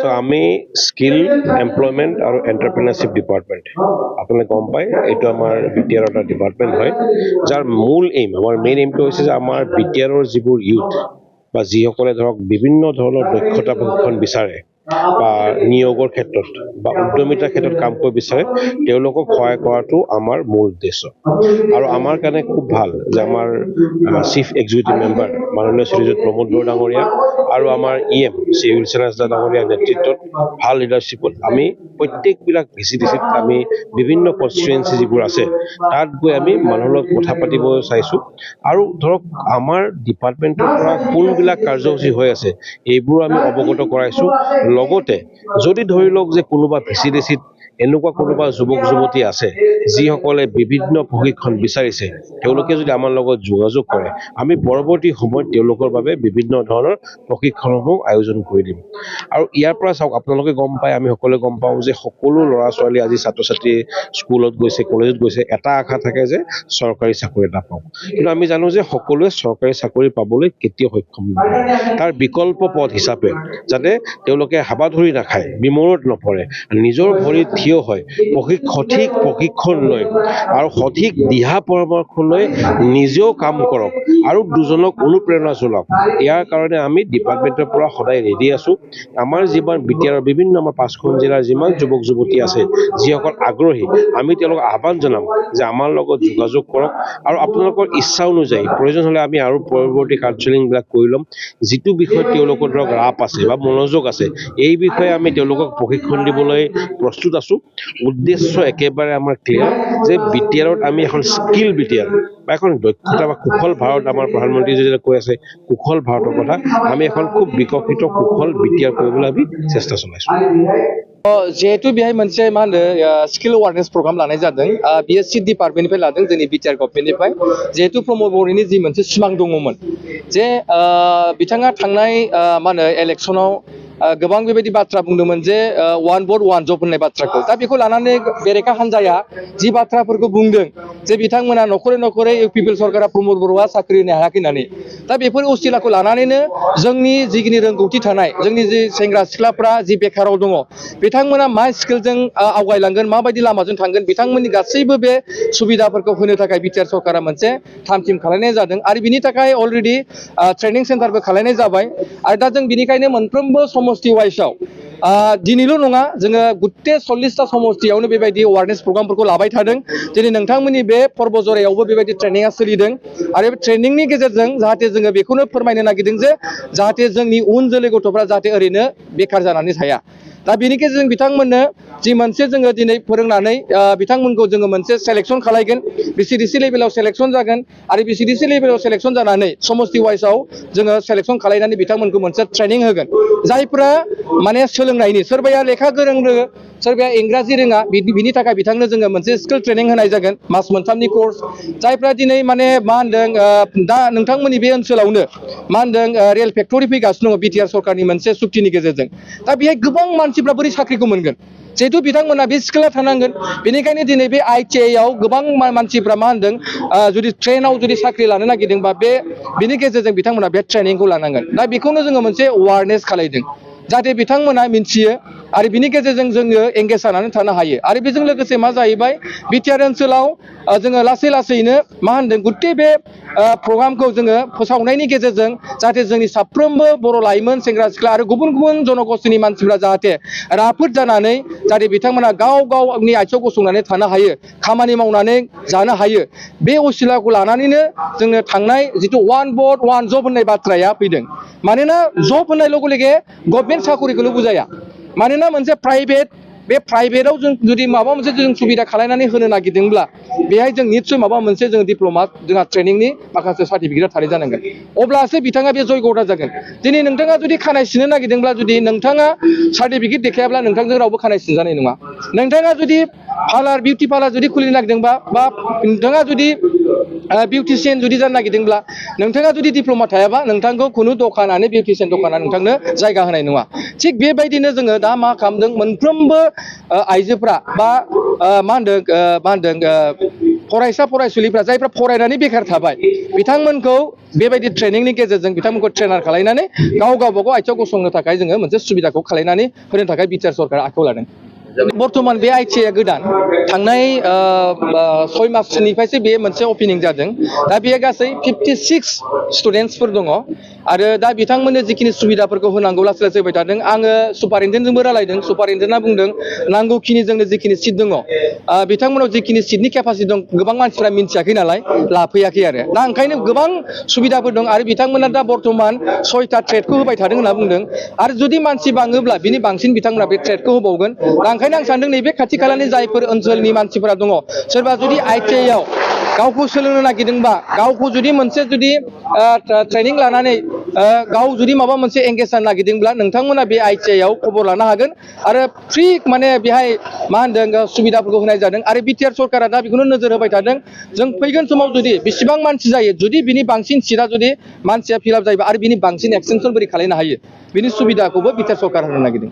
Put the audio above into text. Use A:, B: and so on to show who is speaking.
A: So আমি skill employment আৰু entrepreneurship department আপোনালোকে গম পায় এইটো আমাৰ BTR এটা ডিপাৰ্টমেণ্ট হয় যাৰ মূল এইম আমাৰ মেইন এইমটো হৈছে যে আমাৰ BTRৰ যিবোৰ ইউথ বা যিসকলে ধৰক বিভিন্ন ধৰণৰ দক্ষতা প্ৰশিক্ষণ বিচাৰে বা নিয়োগৰ ক্ষেত্ৰত বা উদ্যমিতাৰ ক্ষেত্ৰত কাম কৰিব বিচাৰে তেওঁলোকক সহায় কৰাটো আমাৰ মূল উদ্দেশ্য আৰু আমাৰ কাৰণে খুব ভাল যে আমাৰ চিফ এক্সিকিউটিভ মেম্বাৰ মাননীয় শ্ৰীযুত প্ৰমোদ বড়ো ডাঙৰীয়া আৰু আমাৰ EM শ্ৰী উইলছন হাজদা ডাঙৰীয়াৰ নেতৃত্বত ভাল লিডাৰশ্বিপত আমি প্ৰত্যেকবিলাক VCDCত আমি বিভিন্ন কনষ্টিটুৱেঞ্চি যিবোৰ আছে তাত গৈ আমি মানুহৰ লগত কথা পাতিব চাইছোঁ আৰু ধৰক আমাৰ ডিপাৰ্টমেণ্টৰ পৰা কোনবিলাক কাৰ্যসূচী হৈ আছে এইবোৰ আমি অৱগত কৰাইছোঁ লগতে যদি ধৰি লওক যে কোনোবা VCDCত এনেকুৱা কোনোবা যুৱক যুৱতী আছে যিসকলে বিভিন্ন প্ৰশিক্ষণ বিচাৰিছে তেওঁলোকে যদি আমাৰ লগত যোগাযোগ কৰে আমি পৰৱৰ্তী সময়ত তেওঁলোকৰ বাবে বিভিন্ন ধৰণৰ প্ৰশিক্ষণসমূহ আয়োজন কৰি দিম আৰু ইয়াৰ পৰা চাওক আপোনালোকে গম পায় আমি সকলোৱে গম পাওঁ যে সকলো ল'ৰা ছোৱালী আজি ছাত্ৰ ছাত্ৰী স্কুলত গৈছে কলেজত গৈছে এটা আশা থাকে যে চৰকাৰী চাকৰি এটা পাওঁ কিন্তু আমি জানো যে সকলোৱে চৰকাৰী চাকৰি পাবলৈ কেতিয়াও সক্ষম নহয় তাৰ বিকল্প পথ হিচাপে যাতে তেওঁলোকে হাবাধৰি নাখায় বিমূৰত নপৰে নিজৰ ভৰিত থিয় হয় সঠিক প্ৰশিক্ষণ লৈ আৰু সঠিক দিহা পৰামৰ্শ লৈ নিজেও কাম কৰক আৰু দুজনক অনুপ্ৰেৰণা যোগাওক ইয়াৰ কাৰণে আমি ডিপাৰ্টমেণ্টৰ পৰা সদায় ৰেডি আছোঁ আমাৰ যিমান BTR বিভিন্ন আমাৰ 5খন জিলাৰ যিমান যুৱক যুৱতী আছে যিসকল আগ্ৰহী আমি তেওঁলোকক আহ্বান জনাম যে আমাৰ লগত যোগাযোগ কৰক আৰু আপোনালোকৰ ইচ্ছা অনুযায়ী প্ৰয়োজন হ'লে আমি আৰু পৰৱৰ্তী কাউন্সেলিংবিলাক কৰি ল'ম যিটো বিষয়ত তেওঁলোকৰ ধৰক ৰাপ আছে বা মনোযোগ আছে এই বিষয়ে আমি তেওঁলোকক প্ৰশিক্ষণ দিবলৈ প্ৰস্তুত আছোঁ উদ্দেশ্য একেবাৰে আমাৰ ক্লিয়াৰ যে BTRত আমি এখন স্কিল BTR বা এখন দক্ষতা বা কুশল ভাৰত আমাৰ প্ৰধানমন্ত্ৰী যেতিয়া কৈ আছে কুশল ভাৰতৰ কথা আমি এখন খুব বিকশিত কুশল BTR কৰিবলৈ আমি চেষ্টা চলাইছোঁ
B: जिहेतु बेहाय मोनसे मा होनो स्किल एवारनेस प्रग्राम लानाय जादों BSc डिपार्टमेन्टनिफ्राय लादों जोंनि BTR गभर्नमेन्टनिफ्राय जिहेतु प्रमोद बर'नि जि मोनसे सिमां दङमोन जे बिथाङा थांनाय मा होनो इलेक्सनाव गोबां बेबायदि बाथ्रा बुंदोंमोन जे वान भट वान जब होननाय बाथ्राखौ दा बेखौ लानानै बेरेखा हान्जाया जि बाथ्राफोरखौ बुंदों जे बिथांमोना नखरै नखरै UPPL सरकारा प्रमोद बर'आ साख्रि होनो हायाखै होननानै दा बेफोर असिलाखौ लानानैनो जोंनि जिखिनि रोंगौथि थानाय जोंनि जि सेंग्रा सिख्लाफ्रा जि बेकाराव दङ बिथांमोना मा स्किलजों आवगायलांगोन माबायदि लामाजों थांगोन बिथांमोननि गासैबो बे सुबिदाफोरखौ होनो थाखाय BTR सरकारा मोनसे थाम-थिम खालामनाय जादों आरो बिनि थाखाय अलरेडि ट्रेनिं सेन्टारबो खालामनाय जाबाय आरो दा जों बिनिखायनो मोनफ्रोमबो समस्ति वाइसआव दिनैल' नङा जोङो गुट्टे 40टा समस्तियावनो बेबायदि एवारनेस प्रग्रामफोरखौ लाबाय थादों दिनै नोंथांमोननि बे पर्बजरायावबो बेबायदि ट्रेनिंआ सोलिदों आरो बे ट्रेनिंनि गेजेरजों जाहाथे जोङो बेखौनो फोरमायनो नागिरदों जे जाहाथे जोंनि उन जोलै गथ'फ्रा जाहाथे ओरैनो बेकार जानानै थाया दा बेनि गेजेरजों बिथांमोननो जि मोनसे जोङो दिनै फोरोंनानै बिथांमोनखौ जोङो मोनसे सेलेक्सन खालायगोन BCDC लेभेलाव सेलेक्सन जागोन आरो BCDC लेभेलाव सेलेक्सन जानानै समस्ति वाइसआव जोङो सेलेक्सन खालायनानै बिथांमोनखौ मोनसे ट्रेनिं होगोन जायफ्रा माने सोलोंनायनि सोरबाया लेखा गोरों रोङो सोरबाया इंराजि रोङा बिनि थाखाय बिथांनो जोङो मोनसे स्किल ट्रेनिं होनाय जागोन मास मोनथामनि कोर्स जायफ्रा दिनै माने मा होनदों दा नोंथांमोननि बे ओनसोलावनो मा होनदों रेल फेक्टरि फैगासिनो दङ BTR सरकारनि मोनसे सुक्तिनि गेजेरजों दा बेहाय गोबां मानसिफ्रा बोरै साख्रिखौ मोनगोन जिहेतु बिथांमोना बे स्किला थानांगोन बेनिखायनो दिनै बे ITI आव गोबां मानसिफ्रा मा होनदों जुदि ट्रेनाव जुदि साख्रि लानो नागिरदोंबा बेनि गेजेरजों बिथांमोना बे ट्रेनिंखौ लानांगोन दा बेखौनो जोङो मोनसे एवारनेस खालायदों जाहाथे बिथांमोना मिन्थियो आरो बिनि गेजेरजों जोङो एंगेज जानानै थानो हायो आरो बेजों लोगोसे मा जाहैबाय BTR ओनसोलाव जोङो लासै लासैनो मा होनदों गुट्टे बे प्रग्रामखौ जोङो फोसावनायनि गेजेरजों जाहाथे जोंनि साफ्रोमबो बर' लाइमोन सेंग्रा सिख्ला आरो गुबुन गुबुन जनगोष्ठीनि मानसिफ्रा जाहाथे राफोद जानानै जाहाथे बिथांमोना गाव गावनि आथिङाव गसंनानै थानो हायो खामानि मावनानै जानो हायो बे असिलाखौ लानानैनो जोंनो थांनाय जिथु वान भट वान जब होननाय बाथ्राया फैदों मानोना जब होननाय लोगो लोगो गभर्नमेन्ट साखरिखौल' बुजाया मानोना मोनसे प्राइभेट बे प्राइभेटआव जों जुदि माबा मोनसे जों सुबिदा खालामनानै होनो नागिरदोंब्ला बेहाय जों निश्चय माबा मोनसे जों डिप्ल'मा जोंहा ट्रेनिंनि माखासे सार्टिफिकेट थानाय जानांगोन अब्लासो बिथाङा बे जयग'दा जागोन दिनै नोंथाङा जुदि खानाय सिननो नागिरदोंब्ला जुदि नोंथाङा सार्टिफिकेट देखायाब्ला नोंथांजों रावबो खानाय सिनजानाय नङा नोंथाङा जुदि पार्लार बिउटि पार्लार जुदि खुलिनो नागिरदोंबा बा नोंथाङा जुदि बिउटिशियान जुदि जानो नागिरदोंब्ला नोंथाङा जुदि डिप्ल'मा थायाबा नोंथांखौ खुनु दखानानो बिउटिशियान दखाना नोंथांनो जायगा होनाय नङा थिग बेबायदिनो जोङो दा मा खालामदों मोनफ्रोमबो आइजोफ्रा बा मा होनदों फरायसा फरायसुलिफ्रा जायफ्रा फरायनानै बेखार थाबाय बिथांमोनखौ बेबायदि ट्रेनिंनि गेजेरजों बिथांमोनखौ ट्रेनार खालायनानै गावबागाव आथिङाव गसंनो थाखाय जोङो मोनसे सुबिदाखौ खालायनानै होनो थाखाय बिटिआर सरकारा आखायाव लादों बर्तमान बे आइटिआइआ गोदान थांनाय 6 मासनिफ्रायसो बे मोनसे अपेनिं जादों दा बेयो गासै 56 स्टुडेन्टसफोर दङ आरो दा बिथांमोननो जिखिनि सुबिदाफोरखौ होनांगौ लासै लासै होबाय थादों आङो सुपारिनटेन्डेन्टजोंबो रायलायदों सुपारिनटेन्डेन्टआ बुंदों नांगौखिनि जोंनो जिखिनि सिट दङ बिथांमोनाव जिखिनि सिटनि केपासिटि दं गोबां मानसिफ्रा मिन्थियाखै नालाय लाफैयाखै आरो दा ओंखायनो गोबां सुबिदाफोर दं आरो बिथांमोना दा बर्तमान 6टा ट्रेडखौ होबाय थादों होनना बुंदों आरो जुदि मानसि बाङोब्ला बिनि बांसिन बिथांमोना बे ट्रेडखौ होबावगोन दा ओंखायनो आं सानदों नैबे खाथि खालानि जायफोर ओनसोलनि मानसिफोरा दङ सोरबा जुदि आइटिआइआव गावखौ सोलोंनो नागिरदोंबा गावखौ जुदि मोनसे जुदि ट्रेनिं लानानै गाव जुदि माबा मोनसे एंगेज जानो नागिरदोंब्ला नोंथांमोना बे आइटिआइआव खबर लानो हागोन आरो फ्रि माने बेहाय मा होनदों सुबिदाफोरखौ होनाय जादों आरो बिटिआर सरकारा दा बेखौनो नोजोर होबाय थादों जों फैगोन समाव जुदि बेसेबां मानसि जायो जुदि बिनि बांसिन सिटआ जुदि मानसिया फिलआप जायोबा आरो बिनि बांसिन एक्सटेनसन बोरै खालामनो हायो बिनि सुबिदाखौबो बिटिआर सरकारा होनो नागिरदों